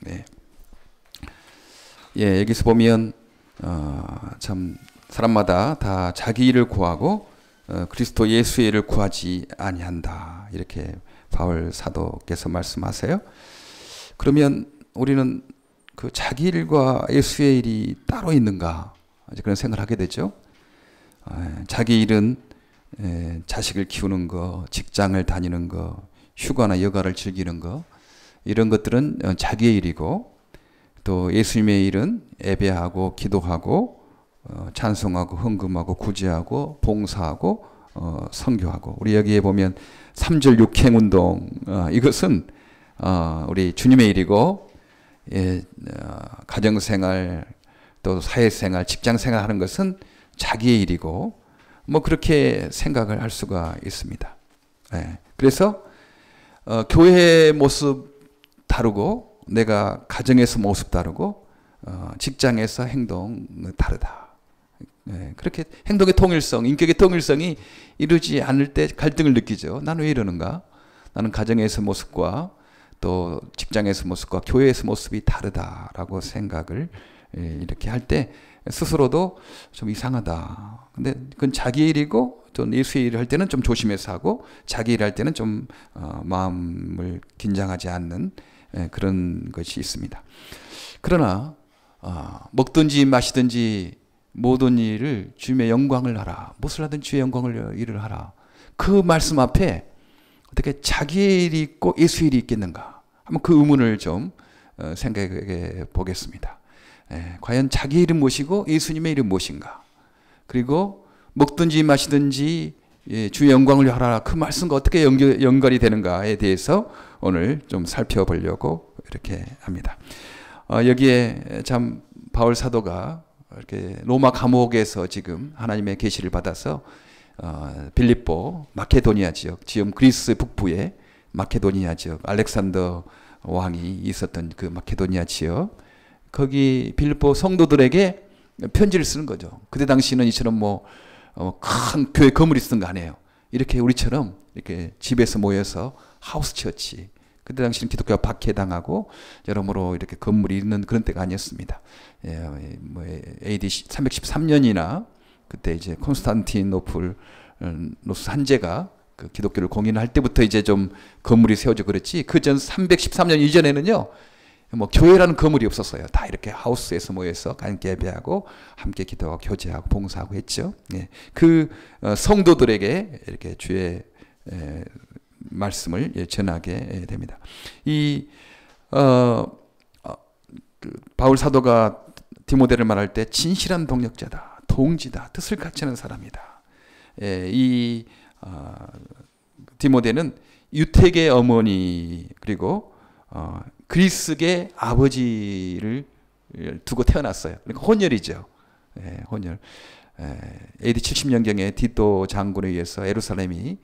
네. 예, 여기서 보면 참 사람마다 다 자기 일을 구하고 그리스도 예수의 일을 구하지 아니한다. 이렇게 바울 사도께서 말씀하세요. 그러면 우리는 그 자기 일과 예수의 일이 따로 있는가? 이제 그런 생각을 하게 되죠. 자기 일은 자식을 키우는 거, 직장을 다니는 거, 휴가나 여가를 즐기는 거, 이런 것들은 자기의 일이고, 또 예수님의 일은 예배하고 기도하고 찬송하고 헌금하고 구제하고 봉사하고 선교하고. 우리 여기에 보면 3절 6행 운동, 이것은 우리 주님의 일이고, 가정생활 또 사회생활 직장생활 하는 것은 자기의 일이고, 뭐 그렇게 생각을 할 수가 있습니다. 그래서 교회의 모습 다르고, 내가 가정에서 모습 다르고, 직장에서 행동 다르다. 그렇게 행동의 통일성, 인격의 통일성이 이루지 않을 때 갈등을 느끼죠. 나는 왜 이러는가? 나는 가정에서 모습과 또 직장에서 모습과 교회에서 모습이 다르다라고 생각을 이렇게 할 때 스스로도 좀 이상하다. 근데 그건 자기 일이고, 또 예수의 일을 할 때는 좀 조심해서 하고, 자기 일을 할 때는 좀 마음을 긴장하지 않는 그런 것이 있습니다. 그러나 먹든지 마시든지 모든 일을 주님의 영광을 하라. 무엇을 하든 주의 영광을 일을 하라. 그 말씀 앞에 어떻게 자기의 일이 있고 예수의 일이 있겠는가? 한번 그 의문을 좀 생각해 보겠습니다. 과연 자기 일은 무엇이고 예수님의 일은 무엇인가? 그리고 먹든지 마시든지 주의 영광을 하라. 그 말씀과 어떻게 연결이 되는가에 대해서 오늘 좀 살펴보려고 이렇게 합니다. 여기에 참 바울 사도가 이렇게 로마 감옥에서 지금 하나님의 계시를 받아서 빌립보 마케도니아 지역, 지금 그리스 북부의 마케도니아 지역, 알렉산더 왕이 있었던 그 마케도니아 지역, 거기 빌립보 성도들에게 편지를 쓰는 거죠. 그때 당시는 이처럼 큰 교회 건물이 있었던 거 아니에요. 이렇게 우리처럼 이렇게 집에서 모여서 하우스 처치. 그때 당시는 기독교가 박해당하고 여러모로 이렇게 건물이 있는 그런 때가 아니었습니다. AD 313년이나 그때 이제 콘스탄티노플 노스 한제가 그 기독교를 공인할 때부터 이제 좀 건물이 세워져 그랬지. 그 전 313년 이전에는요, 교회라는 건물이 없었어요. 다 이렇게 하우스에서 모여서 함께 예배하고 함께 기도하고 교제하고 봉사하고 했죠. 그 성도들에게 이렇게 주의 말씀을 전하게 됩니다. 바울 사도가 디모데를 말할 때 진실한 동력자다, 동지다, 뜻을 같이 하는 사람이다. 디모데는 유택의 어머니 그리고 그리스의 아버지를 두고 태어났어요. 그러니까 혼혈이죠. 혼혈. AD 70년경에 디도 장군에 의해서 예루살렘이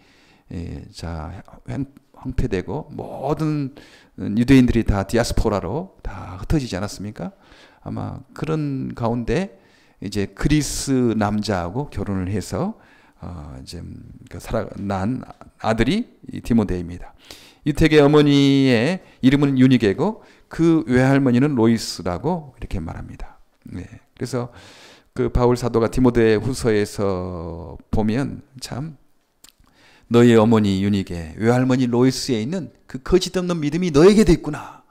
황폐되고 모든 유대인들이 다 디아스포라로 다 흩어지지 않았습니까? 아마 그런 가운데 이제 그리스 남자하고 결혼을 해서 이제 난 아들이 디모데입니다. 유택의 어머니의 이름은 유니게고 그 외할머니는 로이스라고 이렇게 말합니다. 그래서 그 바울 사도가 디모데 후서에서 보면 참 너의 어머니 유니게, 외할머니 로이스에 있는 그 거짓없는 믿음이 너에게도 있구나.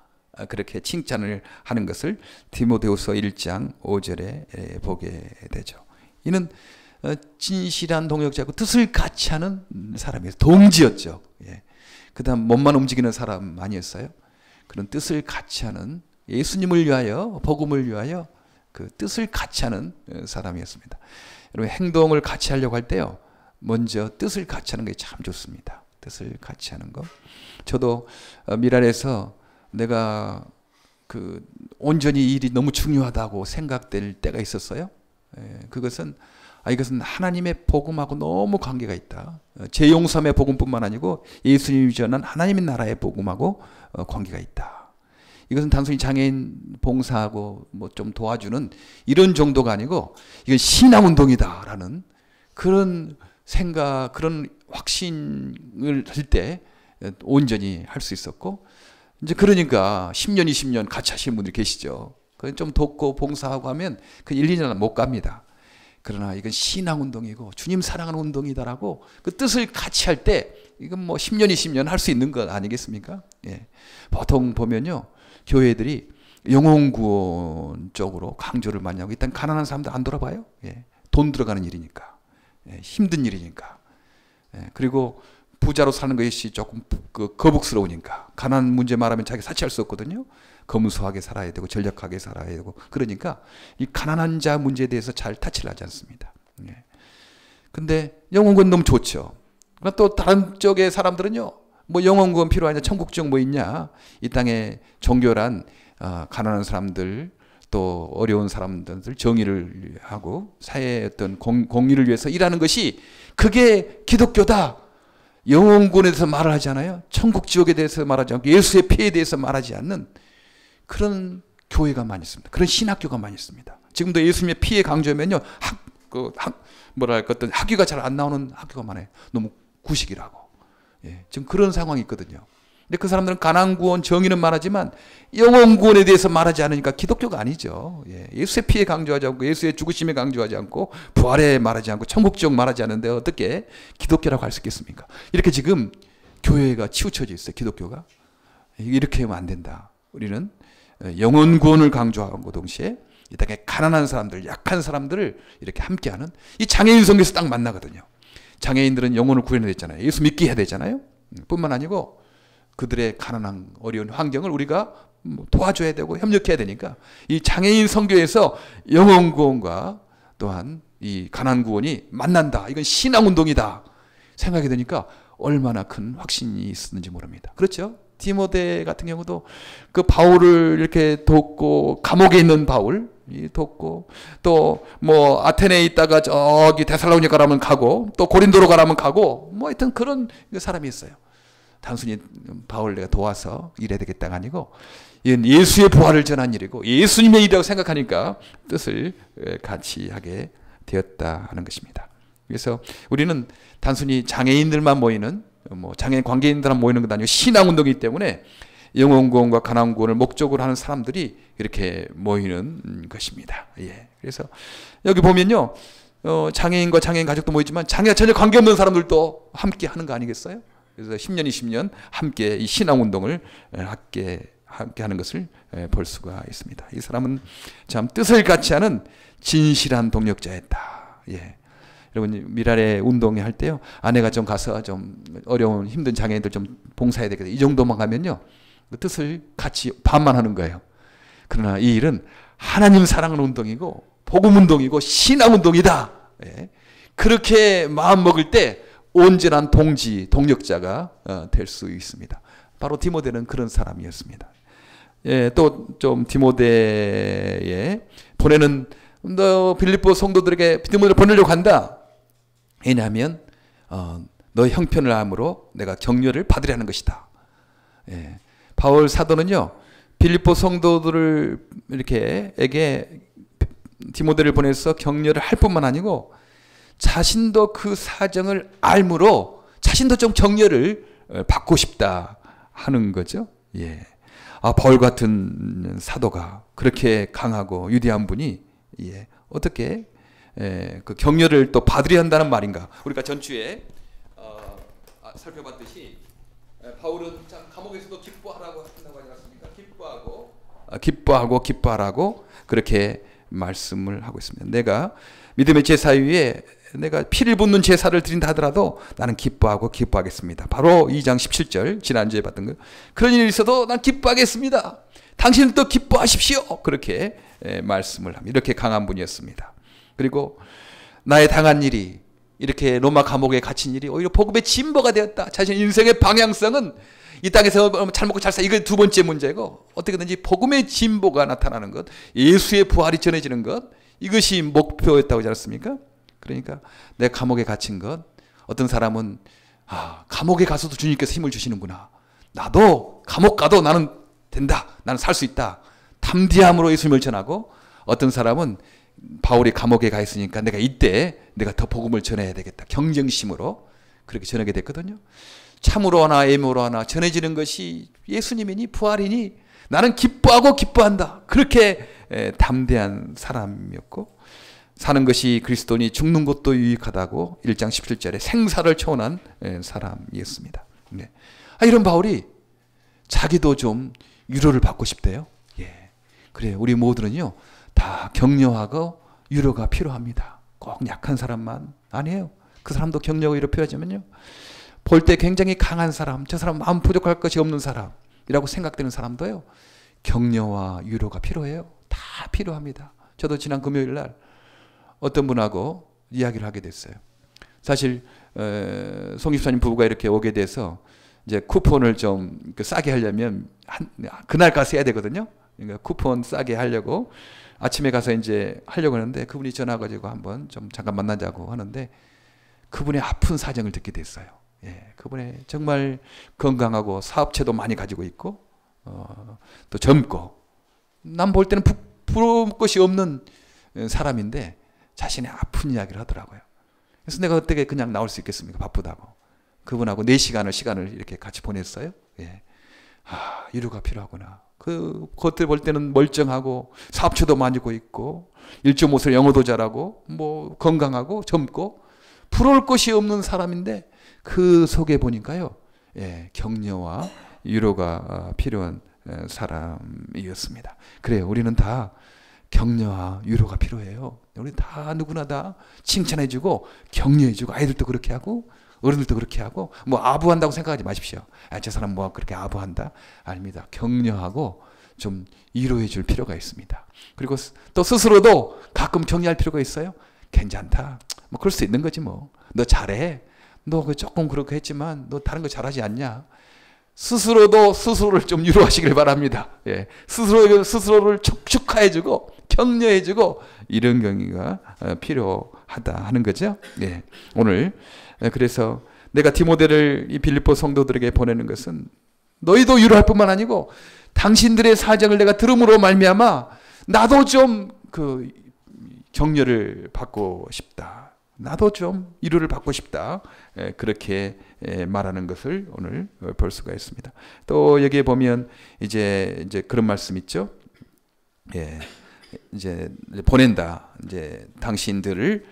그렇게 칭찬을 하는 것을 디모데후서 1장 5절에 보게 되죠. 이는 진실한 동역자고 뜻을 같이 하는 사람이었어요. 동지였죠. 그 다음 몸만 움직이는 사람 아니었어요. 그런 뜻을 같이 하는, 예수님을 위하여, 복음을 위하여 그 뜻을 같이 하는 사람이었습니다. 여러분, 행동을 같이 하려고 할 때요, 먼저 뜻을 같이 하는 게 참 좋습니다. 뜻을 같이 하는 거. 저도 미랄에서 내가 온전히 이 일이 너무 중요하다고 생각될 때가 있었어요. 그것은 이것은 하나님의 복음하고 너무 관계가 있다. 재용섬의 복음뿐만 아니고 예수님이 전한 하나님의 나라의 복음하고 관계가 있다. 이것은 단순히 장애인 봉사하고 좀 도와주는 이런 정도가 아니고 이건 신앙운동이다라는 그런 생각, 그런 확신을 할 때 온전히 할 수 있었고, 이제 그러니까 10년, 20년 같이 하시는 분들이 계시죠. 좀 돕고 봉사하고 하면 그 1, 2년은 못 갑니다. 그러나 이건 신앙운동이고 주님 사랑하는 운동이다라고 그 뜻을 같이 할 때 이건 뭐 10년, 20년 할 수 있는 것 아니겠습니까? 예. 보통 보면요. 교회들이 영혼구원 쪽으로 강조를 많이 하고 일단 가난한 사람들 안 돌아봐요. 예. 돈 들어가는 일이니까. 예. 힘든 일이니까. 예. 그리고 부자로 사는 것이 조금 거북스러우니까. 가난 문제 말하면 자기 사치할 수 없거든요. 검소하게 살아야 되고 전략하게 살아야 되고 그러니까 이 가난한 자 문제에 대해서 잘 타치를 하지 않습니다. 예. 근데 영혼구원 너무 좋죠. 그러나 또 다른 쪽의 사람들은요. 뭐 영혼구원 필요하냐 천국적 뭐 있냐 이 땅에 정결한 가난한 사람들 또 어려운 사람들 정의를 하고 사회의 어떤 공의를 위해서 일하는 것이 그게 기독교다. 영혼구원에 대해서 말을 하지 않아요. 천국 지옥에 대해서 말하지 않고 예수의 피에 대해서 말하지 않는 그런 교회가 많이 있습니다. 그런 신학교가 많이 있습니다. 지금도 예수님의 피에 강조하면요. 어떤 학위가 잘 안 나오는 학교가 많아요. 너무 구식이라고. 예, 지금 그런 상황이 있거든요. 근데 그 사람들은 가난구원, 정의는 말하지만 영혼구원에 대해서 말하지 않으니까 기독교가 아니죠. 예, 예수의 피에 강조하지 않고 예수의 죽으심에 강조하지 않고 부활에 말하지 않고 천국적 말하지 않는데 어떻게 기독교라고 할 수 있겠습니까? 이렇게 지금 교회가 치우쳐져 있어요. 기독교가. 이렇게 하면 안 된다. 우리는 영혼구원을 강조하고 동시에 이 땅에 가난한 사람들, 약한 사람들을 이렇게 함께하는 이 장애인 성교에서 딱 만나거든요. 장애인들은 영혼을 구해내야 되잖아요. 예수 믿게 해야 되잖아요. 뿐만 아니고 그들의 가난한 어려운 환경을 우리가 도와줘야 되고 협력해야 되니까 이 장애인 선교에서 영혼구원과 또한 이 가난구원이 만난다. 이건 신앙운동이다. 생각이 되니까 얼마나 큰 확신이 있었는지 모릅니다. 그렇죠? 디모데 같은 경우도 그 바울을 이렇게 돕고 감옥에 있는 바울 돕고 또 뭐 아테네에 있다가 저기 데살로니가 가라면 가고 또 고린도로 가라면 가고 뭐 하여튼 그런 사람이 있어요. 단순히 바울 내가 도와서 일해야 되겠다가 아니고 이건 예수의 부활을 전한 일이고 예수님의 일이라고 생각하니까 뜻을 같이 하게 되었다 하는 것입니다. 그래서 우리는 단순히 장애인들만 모이는 뭐 장애인 관계인들만 모이는 것 아니고 신앙운동이기 때문에 영혼구원과 가난구원을 목적으로 하는 사람들이 이렇게 모이는 것입니다. 예. 그래서 여기 보면요, 장애인과 장애인 가족도 모이지만 장애와 전혀 관계없는 사람들도 함께 하는 거 아니겠어요? 그래서 10년, 20년 함께 이 신앙운동을 함께 하는 것을 볼 수가 있습니다. 이 사람은 참 뜻을 같이 하는 진실한 동력자였다. 예. 여러분 미랄의 운동회 할 때요, 아내가 좀 가서 좀 어려운 힘든 장애인들 좀 봉사해야 되겠다. 이 정도만 가면요, 그 뜻을 같이 반만 하는 거예요. 그러나 이 일은 하나님 사랑하는 운동이고 복음 운동이고 신앙 운동이다. 예. 그렇게 마음 먹을 때 온전한 동지, 동력자가 될 수 있습니다. 바로 디모데는 그런 사람이었습니다. 예, 또 좀 디모데에 보내는 너 빌립보 성도들에게 디모데를 보내려고 한다. 왜냐하면 너 형편을 암으로 내가 격려를 받으려는 것이다. 예. 바울 사도는요, 빌립보 성도들을 에게 디모데를 보내서 격려를 할 뿐만 아니고 자신도 그 사정을 알므로 자신도 좀 격려를 받고 싶다 하는 거죠. 예. 바울 같은 사도가 그렇게 강하고 위대한 분이 어떻게 그 격려를 또 받으려 한다는 말인가? 우리가 전주에 살펴봤듯이 바울은 참 감옥에서도 기뻐하라고 한다고 하지 않습니까? 기뻐하라고 그렇게 말씀을 하고 있습니다. 내가 믿음의 제사 위에 내가 피를 붓는 제사를 드린다 하더라도 나는 기뻐하겠습니다. 바로 2장 17절 지난주에 봤던 거. 그런 일이 있어도 난 기뻐하겠습니다. 당신도 기뻐하십시오. 그렇게 말씀을 합니다. 이렇게 강한 분이었습니다. 그리고 나의 당한 일이 이렇게 로마 감옥에 갇힌 일이 오히려 복음의 진보가 되었다. 자신의 인생의 방향성은 이 땅에서 잘 먹고 잘 살, 이거 두 번째 문제고, 어떻게든지 복음의 진보가 나타나는 것, 예수의 부활이 전해지는 것, 이것이 목표였다고 하지 않습니까? 그러니까 내 감옥에 갇힌 것, 어떤 사람은 감옥에 가서도 주님께서 힘을 주시는구나. 나도 감옥 가도 나는 된다. 나는 살 수 있다. 담대함으로 예수님을 전하고, 어떤 사람은 바울이 감옥에 가 있으니까 내가 이때 내가 더 복음을 전해야 되겠다. 경쟁심으로 그렇게 전하게 됐거든요. 참으로 하나 애모로 하나 전해지는 것이 예수님이니 부활이니 나는 기뻐하고 기뻐한다. 그렇게 담대한 사람이었고, 사는 것이 그리스도니 죽는 것도 유익하다고 1장 17절에 생사를 초월한 사람이었습니다. 네. 이런 바울이 자기도 좀 위로를 받고 싶대요. 예. 그래요. 우리 모두는요, 다 격려하고 위로가 필요합니다. 꼭 약한 사람만 아니에요. 그 사람도 격려가 위로 필요하지만요, 볼 때 굉장히 강한 사람, 저 사람 마음 부족할 것이 없는 사람이라고 생각되는 사람도요, 격려와 위로가 필요해요. 다 필요합니다. 저도 지난 금요일 날 어떤 분하고 이야기를 하게 됐어요. 사실 송 집사님 부부가 이렇게 오게 돼서 이제 쿠폰을 좀 싸게 하려면 그날 가서 해야 되거든요. 그러니까 쿠폰 싸게 하려고 아침에 가서 이제 하려고 하는데, 그분이 전화 가지고 한번 좀 잠깐 만나자고 하는데, 그분의 아픈 사정을 듣게 됐어요. 예, 그분의 정말 건강하고 사업체도 많이 가지고 있고, 또 젊고, 남 볼 때는 부러울 것이 없는 사람인데 자신의 아픈 이야기를 하더라고요. 그래서 내가 어떻게 그냥 나올 수 있겠습니까? 바쁘다고. 그분하고 4시간을 이렇게 같이 보냈어요. 예. 위로가 필요하구나. 그것들 볼 때는 멀쩡하고 사업체도 많이고 있고 1.5세 영어도 잘하고 뭐 건강하고 젊고 부러울 것이 없는 사람인데, 그 속에 보니까요, 예, 격려와 위로가 필요한 사람이었습니다. 그래요. 우리는 다 격려와 위로가 필요해요. 우리 다 누구나 다 칭찬해주고 격려해주고, 아이들도 그렇게 하고 어른들도 그렇게 하고, 뭐 아부한다고 생각하지 마십시오. 저 사람 뭐 그렇게 아부한다? 아닙니다. 격려하고 좀 위로해 줄 필요가 있습니다. 그리고 또 스스로도 가끔 격려할 필요가 있어요. 괜찮다. 뭐 그럴 수 있는 거지 뭐. 너 잘해. 너 조금 그렇게 했지만 너 다른 거 잘하지 않냐? 스스로도 스스로를 좀 위로하시길 바랍니다. 예. 스스로를 축하해주고 격려해주고 이런 경위가 필요하다 하는 거죠. 예. 오늘 그래서 내가 디모데를 이 빌립보 성도들에게 보내는 것은 너희도 위로할 뿐만 아니고 당신들의 사정을 내가 들음으로 말미암아 나도 좀 그 격려를 받고 싶다. 나도 좀 위로를 받고 싶다. 그렇게 말하는 것을 오늘 볼 수가 있습니다. 또 여기에 보면 이제 그런 말씀 있죠. 예. 이제 보낸다. 이제 당신들을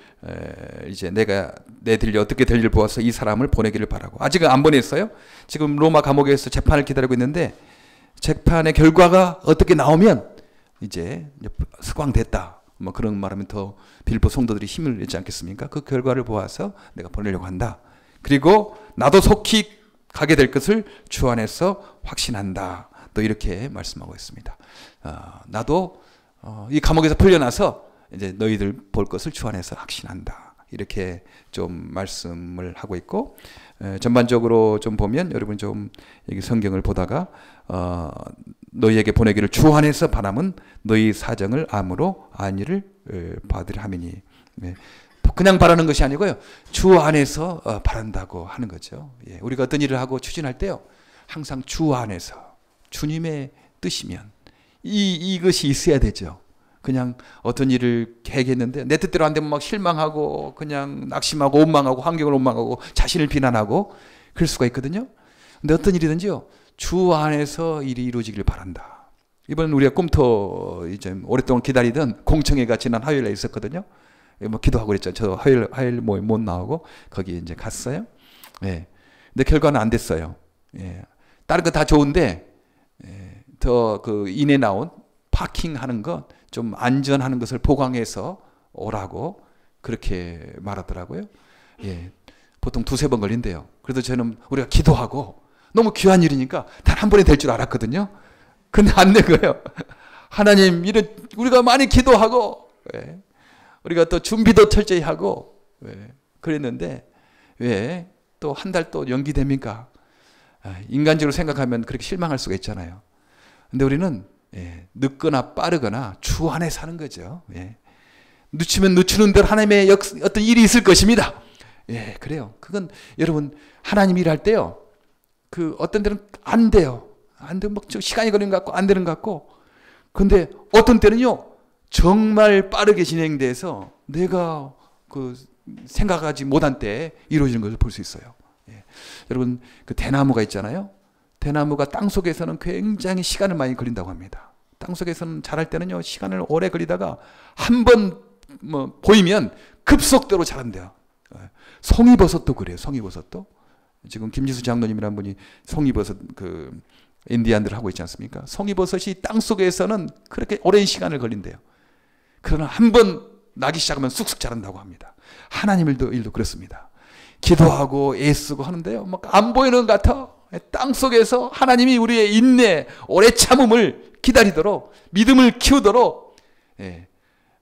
이제 내가 내들이 어떻게 될 일 보아서 이 사람을 보내기를 바라고. 아직은 안 보냈어요. 지금 로마 감옥에서 재판을 기다리고 있는데, 재판의 결과가 어떻게 나오면 이제 석방됐다. 뭐 그런 말하면 더 빌립보 성도들이 힘을 내지 않겠습니까? 그 결과를 보아서 내가 보내려고 한다. 그리고 나도 속히 가게 될 것을 주 안에서 확신한다. 또 이렇게 말씀하고 있습니다. 나도 이 감옥에서 풀려나서 이제 너희들 볼 것을 주 안에서 확신한다. 이렇게 좀 말씀을 하고 있고, 전반적으로 좀 보면 여러분 좀 여기 성경을 보다가 너희에게 보내기를 주 안에서 바람은 너희 사정을 아무로 안위를 받으려 함이니. 네. 그냥 바라는 것이 아니고요, 주 안에서 바란다고 하는 거죠. 예. 우리가 어떤 일을 하고 추진할 때요, 항상 주 안에서 주님의 뜻이면 이것이 있어야 되죠. 그냥 어떤 일을 계획했는데 내 뜻대로 안 되면 막 실망하고 그냥 낙심하고 원망하고 환경을 원망하고 자신을 비난하고 그럴 수가 있거든요. 근데 어떤 일이든지요, 주 안에서 일이 이루어지길 바란다. 이번 우리가 꿈터 이제 오랫동안 기다리던 공청회가 지난 화요일에 있었거든요. 뭐 기도하고 그랬죠. 저 화요일 모임 못 나오고 거기 이제 갔어요. 예. 근데 결과는 안 됐어요. 예. 다른 거 다 좋은데 더 그 이내 나온 파킹하는 것 좀 안전하는 것을 보강해서 오라고 그렇게 말하더라고요. 예. 보통 2-3번 걸린대요. 그래도 저는 우리가 기도하고 너무 귀한 일이니까 단 한 번에 될 줄 알았거든요. 근데 안 된 거예요. 하나님, 이런 우리가 많이 기도하고, 예. 우리가 또 준비도 철저히 하고, 예. 그랬는데 왜 또 한 달 또 연기됩니까? 인간적으로 생각하면 그렇게 실망할 수가 있잖아요. 근데 우리는 늦거나 빠르거나 주 안에 사는 거죠. 예. 늦추면 늦추는 대로 하나님의 어떤 일이 있을 것입니다. 예, 그래요. 그건 여러분 하나님 일할 때요, 그 어떤 데는 안 돼요. 안 되면 막 시간이 걸리는 것 같고 안 되는 것 같고. 근데 어떤 때는요, 정말 빠르게 진행돼서 내가 그 생각하지 못한 때에 이루어지는 것을 볼 수 있어요. 예. 여러분 그 대나무가 있잖아요. 대나무가 땅 속에서는 굉장히 시간을 많이 걸린다고 합니다. 땅 속에서는 자랄 때는요 시간을 오래 걸리다가 한 번 뭐 보이면 급속도로 자란대요. 송이버섯도 그래요. 송이버섯도 지금 김지수 장로님이라는 분이 송이버섯 그 인디안들 하고 있지 않습니까? 송이버섯이 땅 속에서는 그렇게 오랜 시간을 걸린대요. 그러나 한 번 나기 시작하면 쑥쑥 자란다고 합니다. 하나님의 일도 그렇습니다. 기도하고 애쓰고 하는데요, 막 안 보이는 것 같아. 땅 속에서 하나님이 우리의 인내, 오래 참음을 기다리도록, 믿음을 키우도록, 예,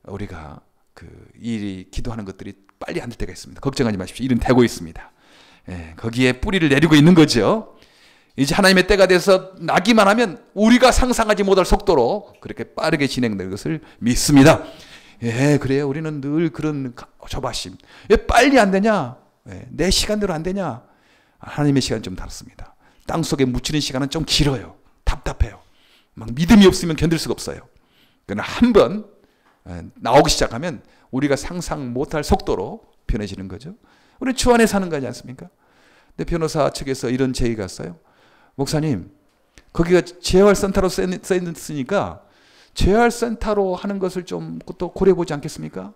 우리가 그 일이 기도하는 것들이 빨리 안 될 때가 있습니다. 걱정하지 마십시오. 일은 되고 있습니다. 예, 거기에 뿌리를 내리고 있는 거죠. 이제 하나님의 때가 돼서 나기만 하면 우리가 상상하지 못할 속도로 그렇게 빠르게 진행될 것을 믿습니다. 예, 그래요. 우리는 늘 그런 조바심. 왜 빨리 안 되냐? 예, 내 시간대로 안 되냐? 하나님의 시간은 좀 다릅니다. 땅 속에 묻히는 시간은 좀 길어요. 답답해요. 막 믿음이 없으면 견딜 수가 없어요. 그러나 한번 나오기 시작하면 우리가 상상 못할 속도로 변해지는 거죠. 우리는 주 안에 사는 거지 않습니까? 근데 변호사 측에서 이런 제의가 왔어요. 목사님, 거기가 재활센터로 써있으니까 재활센터로 하는 것을 좀 또 고려해 보지 않겠습니까?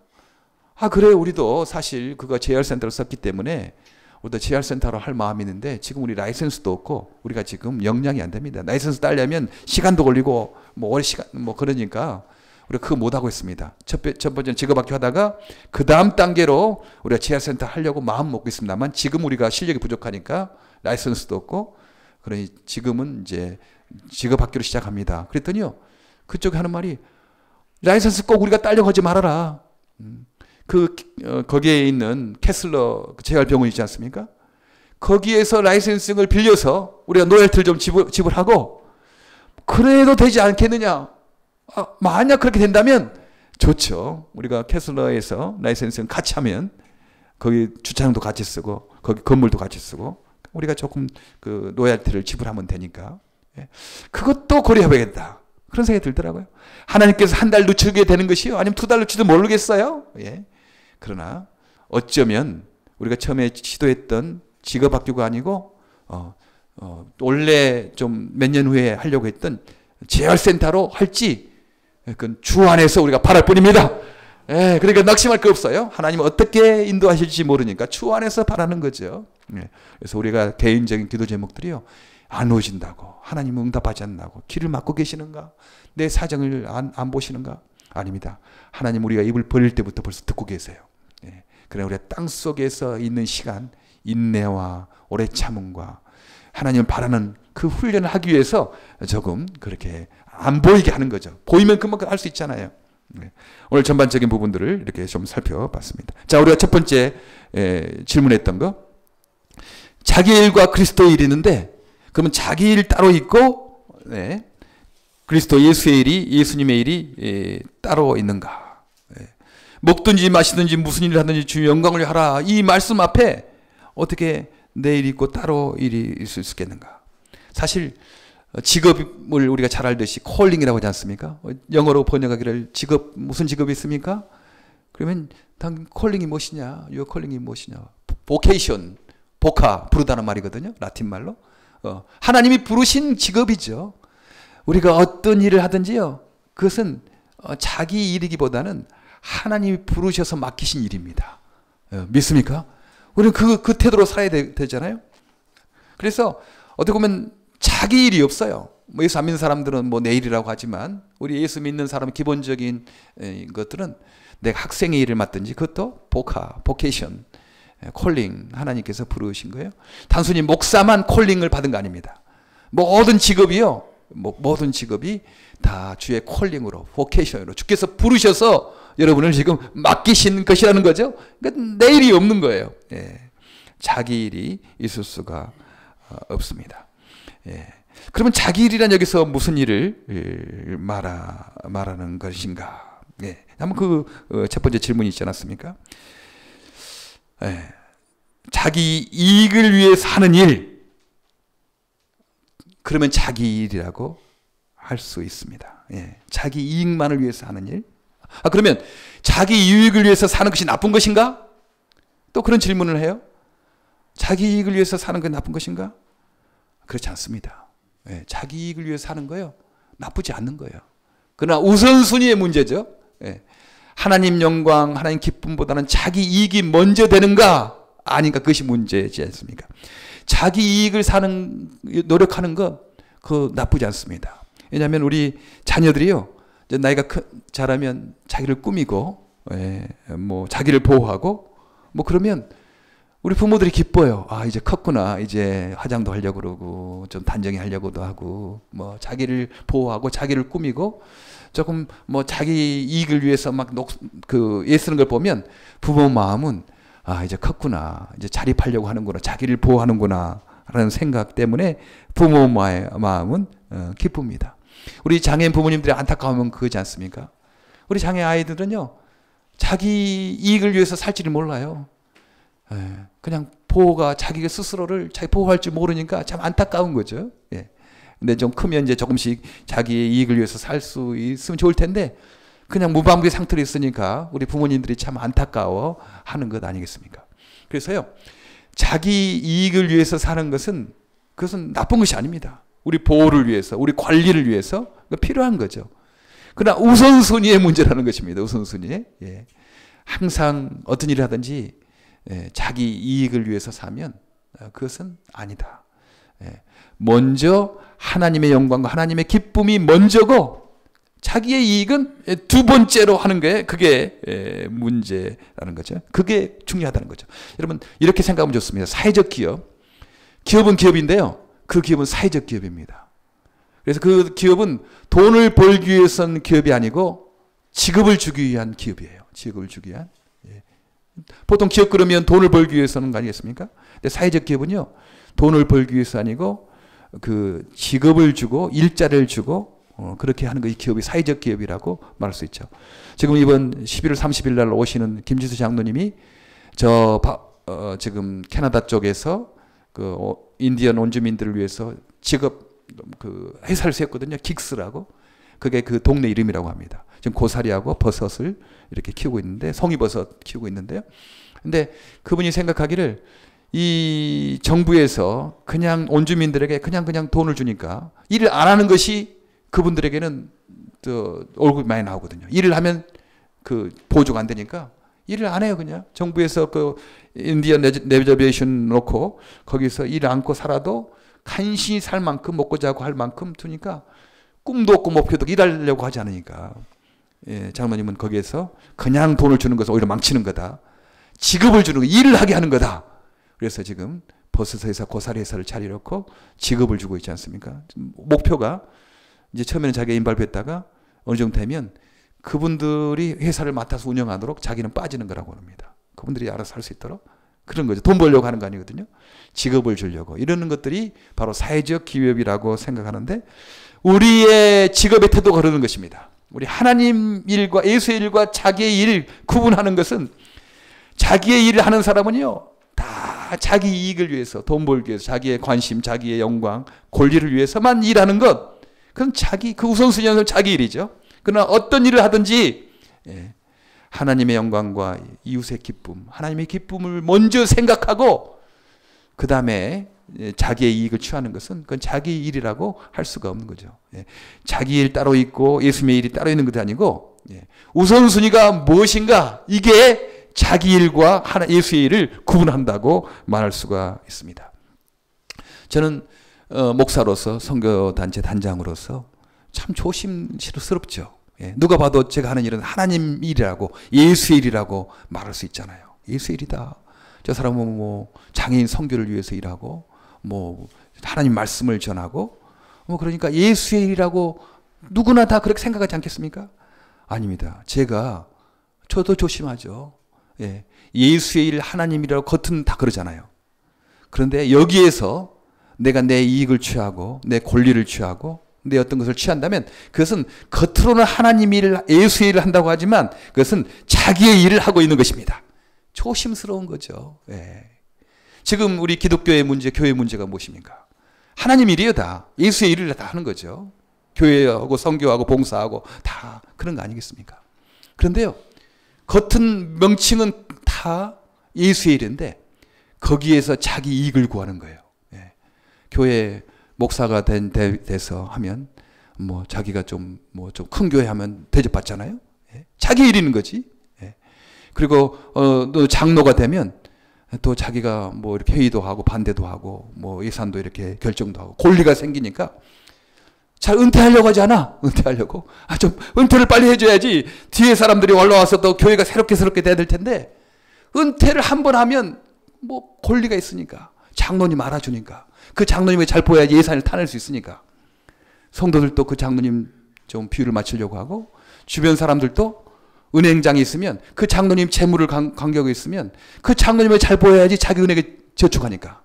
아, 그래, 우리도 사실 그거 재활센터로 썼기 때문에 우리도 재활센터로 할 마음이 있는데 지금 우리 라이센스도 없고 우리가 지금 역량이 안 됩니다. 라이센스 따려면 시간도 걸리고 뭐 오래 시간 뭐 그러니까 우리가 그거 못 하고 있습니다. 첫 번째는 직업학교 하다가 그 다음 단계로 우리가 재활센터 하려고 마음 먹고 있습니다만 지금 우리가 실력이 부족하니까 라이센스도 없고 그러니 지금은 이제 직업학교를 시작합니다. 그랬더니요, 그쪽에 하는 말이 라이센스 꼭 우리가 따려고 하지 말아라. 거기에 있는 캐슬러 재활병원 있지 않습니까? 거기에서 라이센스를 빌려서 우리가 로열티를 좀 지불하고 그래도 되지 않겠느냐? 아, 만약 그렇게 된다면 좋죠. 우리가 캐슬러에서 라이센스를 같이 하면 거기 주차장도 같이 쓰고 거기 건물도 같이 쓰고 우리가 조금 그 로열티를 지불하면 되니까 그것도 고려해보겠다. 그런 생각이 들더라고요. 하나님께서 한 달 늦추게 되는 것이요, 아니면 2달 늦추도 모르겠어요. 예. 그러나 어쩌면 우리가 처음에 시도했던 직업학교가 아니고 원래 좀 몇 년 후에 하려고 했던 재활센터로 할지 그건 주 안에서 우리가 바랄 뿐입니다. 예, 그러니까 낙심할 거 없어요. 하나님은 어떻게 인도하실지 모르니까 주 안에서 바라는 거죠. 예, 그래서 우리가 개인적인 기도 제목들이요, 안 오신다고, 하나님은 응답하지 않는다고, 길을 막고 계시는가, 내 사정을 안 보시는가? 아닙니다. 하나님 우리가 입을 벌릴 때부터 벌써 듣고 계세요. 예, 그래 우리가 땅 속에서 있는 시간, 인내와 오래 참음과 하나님을 바라는 그 훈련을 하기 위해서 조금 그렇게 안 보이게 하는 거죠. 보이면 그만큼 할 수 있잖아요. 네. 오늘 전반적인 부분들을 이렇게 좀 살펴봤습니다. 자, 우리가 첫 번째 질문했던 거, 자기 일과 그리스도의 일이 있는데 그러면 자기 일 따로 있고 네, 그리스도 예수의 일이, 예수님의 일이 따로 있는가? 네. 먹든지 마시든지 무슨 일을 하든지 주 영광을 하라, 이 말씀 앞에 어떻게 내 일이 있고 따로 일이 있을 수 있겠는가? 사실 직업을 우리가 잘 알듯이 콜링이라고 하지 않습니까? 영어로 번역하기를 직업, 무슨 직업이 있습니까? 그러면 당연 콜링이 무엇이냐? your 콜링이 무엇이냐? vocation, 보카, 부르다는 말이거든요. 라틴 말로. 하나님이 부르신 직업이죠. 우리가 어떤 일을 하든지요, 그것은 자기 일이기보다는 하나님이 부르셔서 맡기신 일입니다. 믿습니까? 우리는 그 태도로 살아야 되잖아요. 그래서 어떻게 보면 자기 일이 없어요. 뭐 예수 안 믿는 사람들은 뭐 내 일이라고 하지만 우리 예수 믿는 사람의 기본적인 것들은 내가 학생의 일을 맡든지 그것도 보케이션, 콜링, 하나님께서 부르신 거예요. 단순히 목사만 콜링을 받은 거 아닙니다. 모든 직업이요, 모든 직업이 다 주의 콜링으로, 보케이션으로 주께서 부르셔서 여러분을 지금 맡기신 것이라는 거죠. 그러니까 내 일이 없는 거예요. 예. 자기 일이 있을 수가 없습니다. 예. 그러면 자기 일이란 여기서 무슨 일을 말하는 것인가? 예. 한번 첫 번째 질문이 있지 않았습니까? 예. 자기 이익을 위해서 하는 일, 그러면 자기 일이라고 할 수 있습니다. 예. 자기 이익만을 위해서 하는 일. 그러면 자기 이익을 위해서 사는 것이 나쁜 것인가? 또 그런 질문을 해요. 자기 이익을 위해서 사는 건 나쁜 것인가? 그렇지 않습니다. 예, 자기 이익을 위해서 사는 거요, 나쁘지 않는 거예요. 그러나 우선순위의 문제죠. 예, 하나님 영광, 하나님 기쁨보다는 자기 이익이 먼저 되는가 아닌가, 그것이 문제지 않습니까? 자기 이익을 사는, 노력하는 것, 그거 나쁘지 않습니다. 왜냐하면 우리 자녀들이요, 이제 나이가 자라면 자기를 꾸미고, 예, 뭐 자기를 보호하고, 뭐 그러면 우리 부모들이 기뻐요. 아, 이제 컸구나. 이제 화장도 하려고 그러고, 좀 단정히 하려고도 하고, 뭐 자기를 보호하고, 자기를 꾸미고, 조금 뭐 자기 이익을 위해서 막 애쓰는 걸 보면 부모 마음은, 아, 이제 컸구나. 이제 자립하려고 하는구나. 자기를 보호하는구나. 라는 생각 때문에 부모의 마음은 기쁩니다. 우리 장애인 부모님들의 안타까움은 그거지 않습니까? 우리 장애 아이들은요, 자기 이익을 위해서 살지를 몰라요. 그냥 자기가 스스로를 자기 보호할 줄 모르니까 참 안타까운 거죠. 예. 근데 좀 크면 이제 조금씩 자기의 이익을 위해서 살 수 있으면 좋을 텐데, 그냥 무방비 상태로 있으니까 우리 부모님들이 참 안타까워 하는 것 아니겠습니까? 그래서요, 자기 이익을 위해서 사는 것은, 그것은 나쁜 것이 아닙니다. 우리 보호를 위해서, 우리 관리를 위해서 필요한 거죠. 그러나 우선순위의 문제라는 것입니다. 우선순위. 예. 항상 어떤 일을 하든지, 예, 자기 이익을 위해서 사면 그것은 아니다. 예. 먼저 하나님의 영광과 하나님의 기쁨이 먼저고, 자기의 이익은 두 번째로 하는 게, 그게 문제라는 거죠. 그게 중요하다는 거죠. 여러분, 이렇게 생각하면 좋습니다. 사회적 기업은 기업인데요, 그 기업은 사회적 기업입니다. 그래서 그 기업은 돈을 벌기 위해서는 기업이 아니고 직업을 주기 위한 기업이에요. 직업을 주기 위한. 예. 보통 기업 그러면 돈을 벌기 위해서는 거 아니겠습니까? 근데 사회적 기업은요, 돈을 벌기 위해서 아니고 그 직업을 주고 일자리를 주고 그렇게 하는 거, 이 기업이 사회적 기업이라고 말할 수 있죠. 지금 이번 11월 30일 날 오시는 김지수 장로님이 지금 캐나다 쪽에서 그 인디언 원주민들을 위해서 직업 회사를 세웠거든요. 긱스라고. 그게 그 동네 이름이라고 합니다. 지금 고사리하고 버섯을 이렇게 키우고 있는데, 송이버섯 키우고 있는데요. 근데 그분이 생각하기를, 이 정부에서 그냥 원주민들에게 그냥 돈을 주니까 일을 안 하는 것이 그분들에게는 월급이 많이 나오거든요. 일을 하면 그 보조가 안 되니까 일을 안 해요. 그냥 정부에서 그 인디언 레저베이션 놓고 거기서 일 않고 살아도 간신히 살 만큼, 먹고 자고 할 만큼 두니까, 꿈도 없고 목표도 일하려고 하지 않으니까, 예, 장로님은 거기에서 그냥 돈을 주는 것은 오히려 망치는 거다. 직업을 주는 거, 일을 하게 하는 거다. 그래서 지금 버섯 회사, 고사리 회사를 차려놓고 직업을 주고 있지 않습니까? 목표가 이제 처음에는 자기가 인발했다가 어느 정도 되면 그분들이 회사를 맡아서 운영하도록 자기는 빠지는 거라고 합니다. 그분들이 알아서 할 수 있도록 그런 거죠. 돈 벌려고 하는 거 아니거든요. 직업을 주려고. 이러는 것들이 바로 사회적 기업이라고 생각하는데, 우리의 직업의 태도가 그러는 것입니다. 우리 하나님 일과 예수의 일과 자기의 일을 구분하는 것은, 자기의 일을 하는 사람은요, 다 자기 이익을 위해서, 돈 벌기 위해서, 자기의 관심, 자기의 영광, 권리를 위해서만 일하는 것, 그건 그 우선순위는 자기 일이죠. 그러나 어떤 일을 하든지, 예, 하나님의 영광과 이웃의 기쁨, 하나님의 기쁨을 먼저 생각하고 그 다음에 자기의 이익을 취하는 것은, 그건 자기 일이라고 할 수가 없는 거죠. 예, 자기 일 따로 있고 예수님의 일이 따로 있는 것이 아니고, 예, 우선순위가 무엇인가, 이게 자기 일과 예수의 일을 구분한다고 말할 수가 있습니다. 저는 목사로서, 선교단체 단장으로서 참 조심스럽죠. 예, 누가 봐도 제가 하는 일은 하나님 일이라고, 예수의 일이라고 말할 수 있잖아요. 예수의 일이다. 저 사람은 뭐 장애인 선교를 위해서 일하고, 뭐 하나님 말씀을 전하고, 뭐 그러니까 예수의 일이라고 누구나 다 그렇게 생각하지 않겠습니까? 아닙니다. 저도 조심하죠. 예, 예수의 일, 하나님이라고 겉은 다 그러잖아요. 그런데 여기에서 내가 내 이익을 취하고 내 권리를 취하고 내 어떤 것을 취한다면, 그것은 겉으로는 하나님 일을, 예수의 일을 한다고 하지만 그것은 자기의 일을 하고 있는 것입니다. 조심스러운 거죠. 예. 지금 우리 기독교의 문제, 교회 문제가 무엇입니까? 하나님 일이에요, 다. 예수의 일을 다 하는 거죠. 교회하고 선교하고 봉사하고 다 그런 거 아니겠습니까? 그런데요, 겉은 명칭은 다 예수의 일인데 거기에서 자기 이익을 구하는 거예요. 예. 교회 목사가 돼서 하면 뭐 자기가 좀 큰 교회 하면 대접받잖아요. 예. 자기 일 있는 거지. 예. 그리고 또 장로가 되면 또 자기가 뭐 이렇게 회의도 하고 반대도 하고 뭐 예산도 이렇게 결정도 하고 권리가 생기니까 잘 은퇴하려고 하지 않아? 은퇴하려고? 좀 은퇴를 빨리 해줘야지 뒤에 사람들이 올라와서 또 교회가 새롭게 돼야 될 텐데 은퇴를 한 번 하면 뭐 권리가 있으니까 장로님 알아주니까 그 장로님이 잘 보여야지 예산을 타낼 수 있으니까 성도들도 그 장로님 좀 비율을 맞추려고 하고 주변 사람들도 은행장이 있으면 그 장로님 재물을 관계하고 있으면 그 장로님을 잘 보여야지 자기 은행에 저축하니까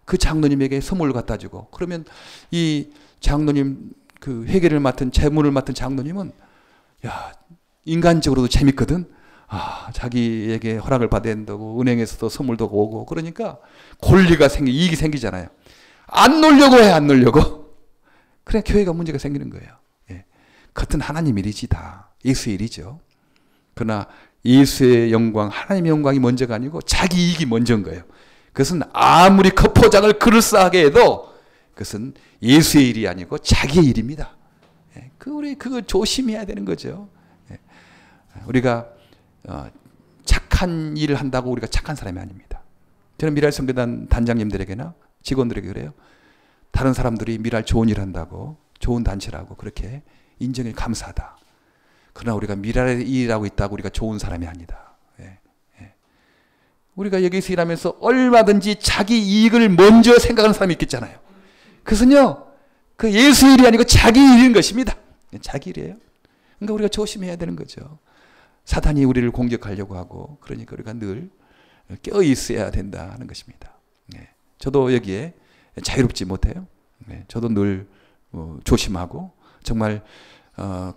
그 장로님에게 선물을 갖다 주고 그러면 이 장로님 그 회계를 맡은 재물을 맡은 장로님은 야 인간적으로도 재밌거든. 자기에게 허락을 받아야 된다고 은행에서도 선물도 오고 그러니까 권리가 이익이 생기잖아요. 안 놀려고 해, 안 놀려고. 그래 교회가 문제가 생기는 거예요. 예. 같은 하나님 일이지 다. 예수의 일이죠. 그러나 예수의 영광, 하나님의 영광이 먼저가 아니고 자기 이익이 먼저인 거예요. 그것은 아무리 컵포장을 그럴싸하게 해도 그것은 예수의 일이 아니고 자기의 일입니다. 예. 우리 그거 조심해야 되는 거죠. 예. 우리가 착한 일을 한다고 우리가 착한 사람이 아닙니다. 저는 미랄 선교단 단장님들에게나 직원들에게 그래요. 다른 사람들이 미랄 좋은 일 한다고 좋은 단체라고 그렇게 인정이 감사하다. 그러나 우리가 미랄에 일하고 있다고 우리가 좋은 사람이 아니다. 예. 예. 우리가 여기서 일하면서 얼마든지 자기 이익을 먼저 생각하는 사람이 있겠잖아요. 그것은요, 그 예수 일이 아니고 자기 일인 것입니다. 자기 일이에요. 그러니까 우리가 조심해야 되는 거죠. 사탄이 우리를 공격하려고 하고 그러니까 우리가 늘 깨어 있어야 된다는 것입니다. 네. 저도 여기에 자유롭지 못해요. 네. 저도 늘 조심하고 정말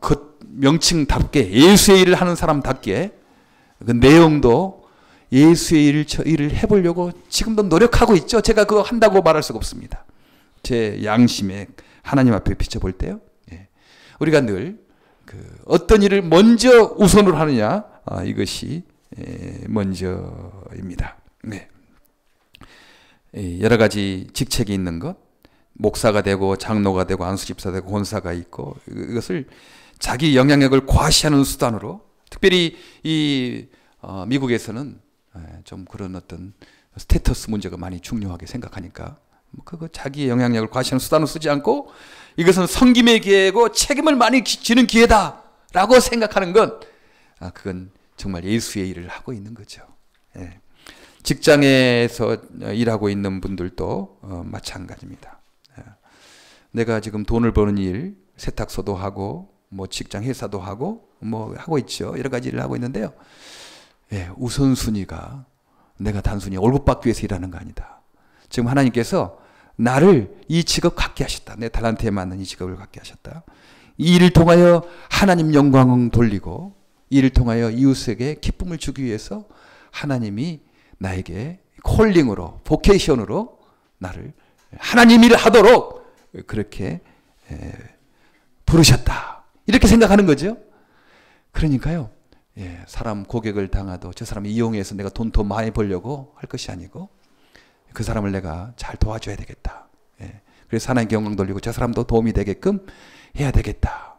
그 명칭답게 예수의 일을 하는 사람답게 그 내용도 예수의 일을 해보려고 지금도 노력하고 있죠. 제가 그거 한다고 말할 수가 없습니다. 제 양심에 하나님 앞에 비춰볼 때요. 네. 우리가 늘 어떤 일을 먼저 우선으로 하느냐 이것이 먼저입니다. 네. 여러 가지 직책이 있는 것, 목사가 되고 장로가 되고 안수집사 되고 권사가 있고 이것을 자기 영향력을 과시하는 수단으로 특별히 이 미국에서는 좀 그런 어떤 스테이터스 문제가 많이 중요하게 생각하니까 그거 자기의 영향력을 과시하는 수단으로 쓰지 않고 이것은 섬김의 기회고 책임을 많이 지는 기회다라고 생각하는 건 그건 정말 예수의 일을 하고 있는 거죠. 예. 직장에서 일하고 있는 분들도 마찬가지입니다. 내가 지금 돈을 버는 일, 세탁소도 하고 뭐 직장 회사도 하고 뭐 하고 있죠. 여러 가지 일을 하고 있는데요. 예, 우선순위가 내가 단순히 월급 받기 위해서 일하는 거 아니다. 지금 하나님께서 나를 이 직업 갖게 하셨다. 내 달란트에 맞는 이 직업을 갖게 하셨다. 이 일을 통하여 하나님 영광을 돌리고 이 일을 통하여 이웃에게 기쁨을 주기 위해서 하나님이 나에게 콜링으로 보케이션으로 나를 하나님 일을 하도록 그렇게 부르셨다. 이렇게 생각하는 거죠. 그러니까요. 사람 고객을 당하도 저 사람을 이용해서 내가 돈 더 많이 벌려고 할 것이 아니고 그 사람을 내가 잘 도와줘야 되겠다. 그래서 하나님께 영광 돌리고 저 사람도 도움이 되게끔 해야 되겠다.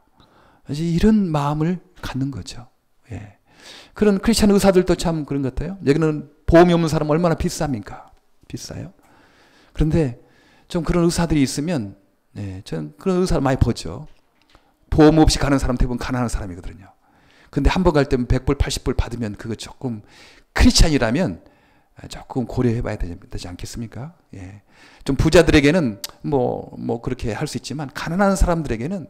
이런 마음을 갖는 거죠. 그런 크리스천 의사들도 참 그런 것 같아요. 여기는 보험이 없는 사람 얼마나 비쌉니까? 비싸요. 그런데 좀 그런 의사들이 있으면 저는 그런 의사를 많이 보죠. 보험 없이 가는 사람 대부분 가난한 사람이거든요. 근데 한 번 갈 때면 100불, 80불 받으면 그거 조금 크리스찬이라면 조금 고려해 봐야 되지 않겠습니까? 좀 부자들에게는 뭐 그렇게 할 수 있지만 가난한 사람들에게는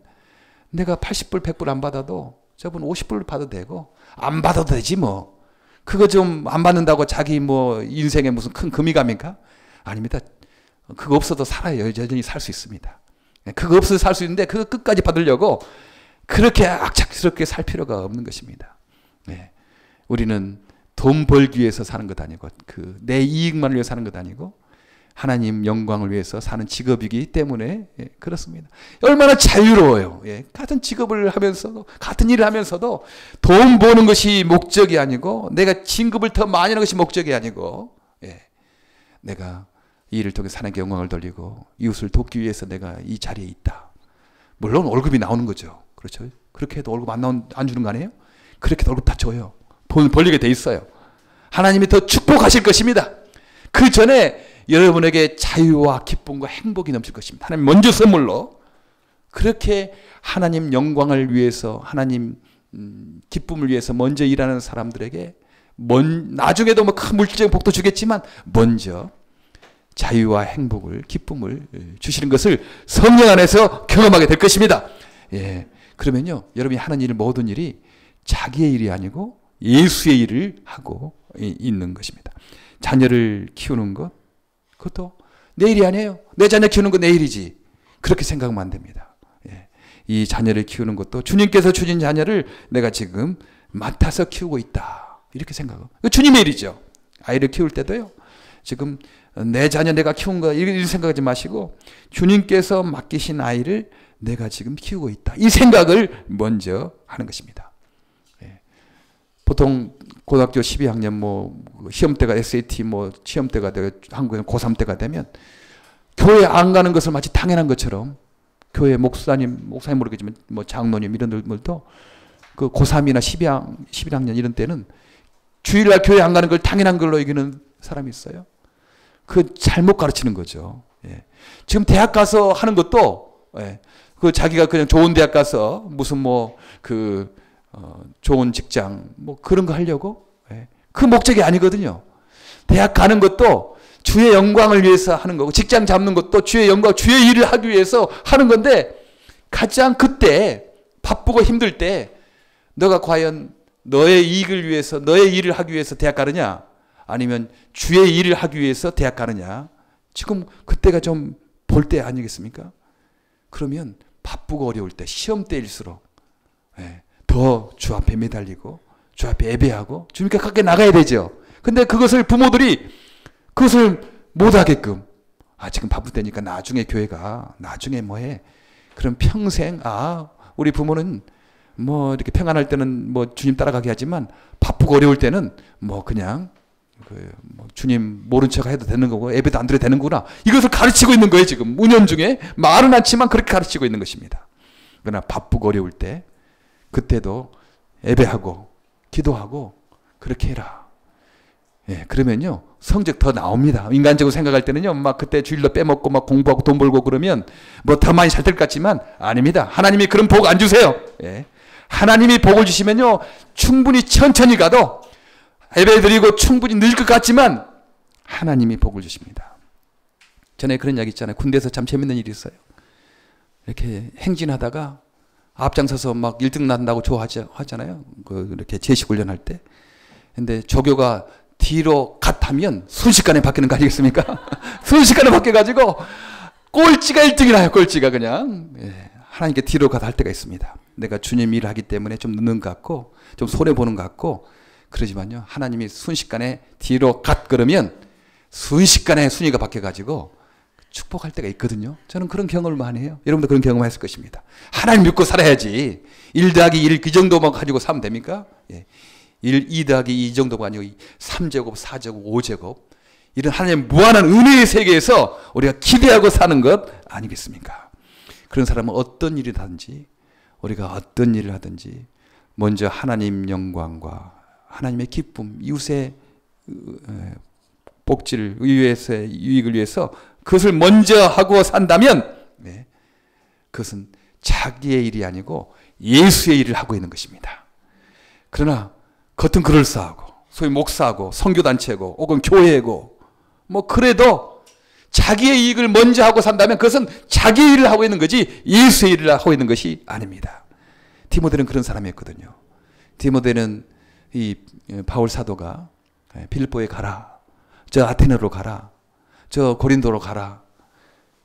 내가 80불, 100불 안 받아도 저분 50불 받아도 되고 안 받아도 되지 뭐. 그거 좀 안 받는다고 자기 뭐 인생에 무슨 큰 금이 갑니까? 아닙니다. 그거 없어도 살아요. 여전히 살 수 있습니다. 그거 없어도 살 수 있는데 그거 끝까지 받으려고 그렇게 악착스럽게 살 필요가 없는 것입니다. 우리는 돈 벌기 위해서 사는 것 아니고 내 이익만을 위해서 사는 것 아니고 하나님 영광을 위해서 사는 직업이기 때문에 그렇습니다. 얼마나 자유로워요. 같은 직업을 하면서도 같은 일을 하면서도 돈 버는 것이 목적이 아니고 내가 진급을 더 많이 하는 것이 목적이 아니고 내가 이 일을 통해 하나님께 영광을 돌리고 이웃을 돕기 위해서 내가 이 자리에 있다. 물론 월급이 나오는 거죠. 그렇죠? 그렇게 해도 월급 안 주는 거 아니에요? 그렇게 해도 월급 다 줘요. 돈 벌리게 돼 있어요. 하나님이 더 축복하실 것입니다. 그 전에 여러분에게 자유와 기쁨과 행복이 넘칠 것입니다. 하나님 먼저 선물로 그렇게 하나님 영광을 위해서 하나님 기쁨을 위해서 먼저 일하는 사람들에게 나중에도 뭐 큰 물질적인 복도 주겠지만 먼저 자유와 행복을 기쁨을 주시는 것을 성령 안에서 경험하게 될 것입니다. 예, 그러면요 여러분이 하는 일 모든 일이 자기의 일이 아니고 예수의 일을 하고 있는 것입니다. 자녀를 키우는 것 그것도 내 일이 아니에요. 내 자녀 키우는 건 내 일이지. 그렇게 생각하면 안 됩니다. 예, 이 자녀를 키우는 것도 주님께서 주신 자녀를 내가 지금 맡아서 키우고 있다. 이렇게 생각하고 주님의 일이죠. 아이를 키울 때도요. 지금 내 자녀 내가 키운 거 이렇게 생각하지 마시고 주님께서 맡기신 아이를 내가 지금 키우고 있다. 이 생각을 먼저 하는 것입니다. 예. 보통 고등학교 12학년 뭐 시험 때가 SAT 뭐 시험 때가 되고 한국에는 고3 때가 되면 교회 안 가는 것을 마치 당연한 것처럼 교회 목사님 모르겠지만 뭐 장로님 이런 분들도 그 고3이나 11학년 이런 때는 주일날 교회 안 가는 걸 당연한 걸로 여기는 사람이 있어요. 그 잘못 가르치는 거죠. 예. 지금 대학 가서 하는 것도 예. 그 자기가 그냥 좋은 대학 가서 무슨 뭐 좋은 직장 뭐 그런 거 하려고 예. 그 목적이 아니거든요. 대학 가는 것도 주의 영광을 위해서 하는 거고 직장 잡는 것도 주의 영광, 주의 일을 하기 위해서 하는 건데 가장 그때 바쁘고 힘들 때 너가 과연 너의 이익을 위해서 너의 일을 하기 위해서 대학 가느냐 아니면 주의 일을 하기 위해서 대학 가느냐 지금 그때가 좀 볼 때 아니겠습니까? 그러면 바쁘고 어려울 때 시험 때일수록 더 주 앞에 매달리고 주 앞에 예배하고 주님께 가까이 나가야 되죠. 근데 그것을 부모들이 그것을 못하게끔 지금 바쁠 때니까 나중에 교회가 나중에 뭐해 그럼 평생 우리 부모는 뭐 이렇게 평안할 때는 뭐 주님 따라가게 하지만 바쁘고 어려울 때는 뭐 그냥 뭐 주님 모른 척 해도 되는 거고 예배도 안 드려도 되는구나. 이것을 가르치고 있는 거예요. 지금 운영 중에 말은 않지만 그렇게 가르치고 있는 것입니다. 그러나 바쁘고 어려울 때 그때도 예배하고 기도하고 그렇게 해라. 예, 그러면요 성적 더 나옵니다. 인간적으로 생각할 때는요 막 그때 주일로 빼먹고 막 공부하고 돈 벌고 그러면 뭐 더 많이 잘 될 것 같지만 아닙니다. 하나님이 그런 복 안 주세요. 예. 하나님이 복을 주시면요 충분히 천천히 가도 예배 드리고 충분히 늦을 것 같지만 하나님이 복을 주십니다. 전에 그런 이야기 있잖아요. 군대에서 참 재밌는 일이 있어요. 이렇게 행진하다가 앞장서서 막 1등 난다고 하잖아요. 이렇게 제식 훈련할 때. 근데 조교가 뒤로 갓하면 순식간에 바뀌는 거 아니겠습니까? 순식간에 바뀌어가지고 꼴찌가 1등이 나요. 꼴찌가 그냥. 예, 하나님께 뒤로 갓 할 때가 있습니다. 내가 주님 일을 하기 때문에 좀 늦는 것 같고 좀 손해보는 것 같고 그러지만요. 하나님이 순식간에 뒤로 갓 그러면 순식간에 순위가 바뀌어가지고 축복할 때가 있거든요. 저는 그런 경험을 많이 해요. 여러분도 그런 경험했을 것입니다. 하나님 믿고 살아야지. 1 더하기 1 그 정도만 가지고 살면 됩니까? 예. 2 더하기 2 정도가 아니고 3제곱, 4제곱, 5제곱 이런 하나님의 무한한 은혜의 세계에서 우리가 기대하고 사는 것 아니겠습니까? 그런 사람은 어떤 일을 하든지 우리가 어떤 일을 하든지 먼저 하나님 영광과 하나님의 기쁨, 이웃의 복지를 위해서의 유익을 위해서 그것을 먼저 하고 산다면 그것은 자기의 일이 아니고 예수의 일을 하고 있는 것입니다. 그러나 겉은 그럴싸하고 소위 목사고 선교단체고 혹은 교회고 뭐 그래도 자기의 이익을 먼저 하고 산다면 그것은 자기의 일을 하고 있는 거지 예수의 일을 하고 있는 것이 아닙니다. 디모데는 그런 사람이었거든요. 디모데는 이 바울 사도가 빌립보에 가라, 저 아테네로 가라, 저 고린도로 가라.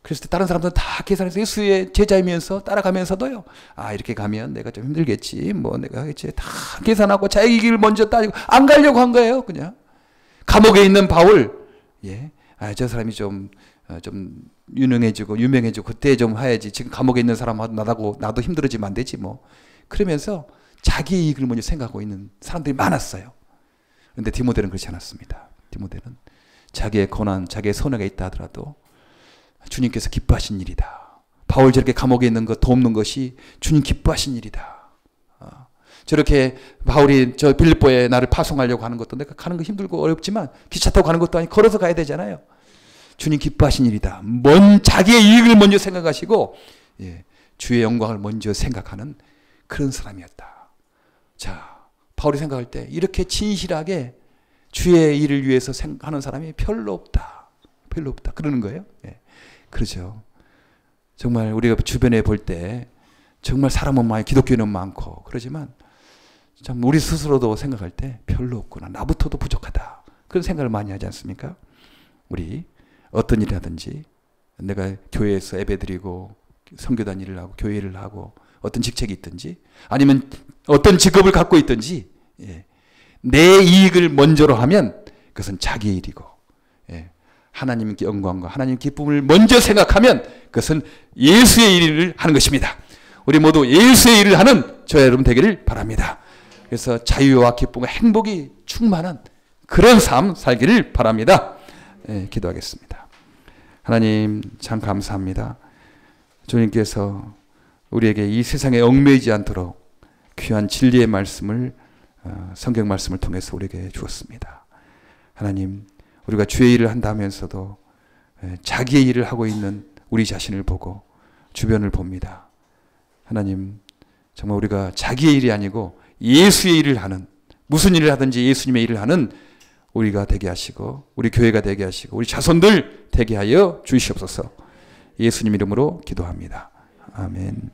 그랬을 때 다른 사람들은 다 계산해서 예수의 제자이면서 따라가면서도요. 이렇게 가면 내가 좀 힘들겠지. 뭐 내가 하겠지. 다 계산하고 자기 길을 먼저 따지고 안 가려고 한 거예요. 그냥 감옥에 있는 바울. 저 사람이 좀 유명해지고 그때 좀 해야지. 지금 감옥에 있는 사람하고 나도 힘들어지면 안 되지 뭐. 그러면서 자기 이익을 먼저 생각하고 있는 사람들이 많았어요. 그런데 디모데는 그렇지 않았습니다. 디모데는 자기의 고난, 자기의 손해가 있다 하더라도 주님께서 기뻐하신 일이다. 바울 저렇게 감옥에 있는 것 돕는 것이 주님 기뻐하신 일이다. 저렇게 바울이 저 빌립보에 나를 파송하려고 하는 것도 내가 가는 거 힘들고 어렵지만 기차 타고 가는 것도 아니고 걸어서 가야 되잖아요. 주님 기뻐하신 일이다. 자기의 이익을 먼저 생각하시고 주의 영광을 먼저 생각하는 그런 사람이었다. 자, 바울이 생각할 때 이렇게 진실하게 주의 일을 위해서 하는 사람이 별로 없다. 별로 없다. 그러는 거예요. 그렇죠. 정말 우리가 주변에 볼 때 정말 사람은 많이 기독교인은 많고 그러지만 참 우리 스스로도 생각할 때 별로 없구나. 나부터도 부족하다. 그런 생각을 많이 하지 않습니까? 우리 어떤 일을 하든지 내가 교회에서 예배드리고 선교단 일을 하고 교회 일을 하고 어떤 직책이 있든지 아니면 어떤 직업을 갖고 있든지 내 이익을 먼저로 하면 그것은 자기 일이고 하나님 영광과 하나님 기쁨을 먼저 생각하면 그것은 예수의 일을 하는 것입니다. 우리 모두 예수의 일을 하는 저와 여러분 되기를 바랍니다. 그래서 자유와 기쁨과 행복이 충만한 그런 삶 살기를 바랍니다. 기도하겠습니다. 하나님 참 감사합니다. 주님께서 우리에게 이 세상에 얽매이지 않도록 귀한 진리의 말씀을 성경 말씀을 통해서 우리에게 주었습니다. 하나님 우리가 주의 일을 한다면서도 자기의 일을 하고 있는 우리 자신을 보고 주변을 봅니다. 하나님 정말 우리가 자기의 일이 아니고 예수의 일을 하는 무슨 일을 하든지 예수님의 일을 하는 우리가 되게 하시고 우리 교회가 되게 하시고 우리 자손들 되게 하여 주시옵소서. 예수님 이름으로 기도합니다. 아멘.